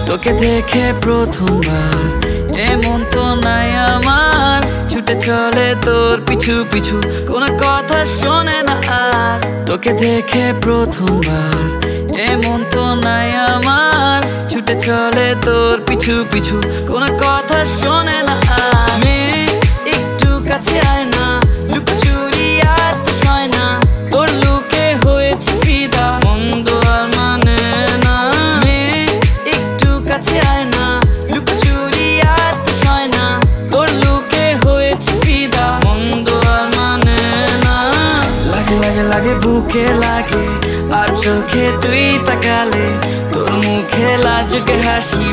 তোকে দেখে প্রথমবার এমন তো নাই আমার, ছুটে চলে তোর পিছু পিছু, কোনো কথা শোনে না আর। তোকে দেখে প্রথমবার এমন তো নাই আমার, ছুটে চলে তোর পিছু পিছু, কোনো কথা শোনে না আর। মেয়ে একটু কাছে আয় না, লুকোচুরি আর তো সয় না, তোর লুকে হয়েছে ফিদা, মন্দ আর মানে না। মেয়ে একটু কাছে আয় না, লুকোচুরি আর তো সয় না, তোর লুকে হয়েছে ফিদা, মন্দ আর মানে না। লাগে লাগে লাগে বুকে লাগে, আর চোখে তুই তাকালে, তোর মুখে লাজুকে হাসি।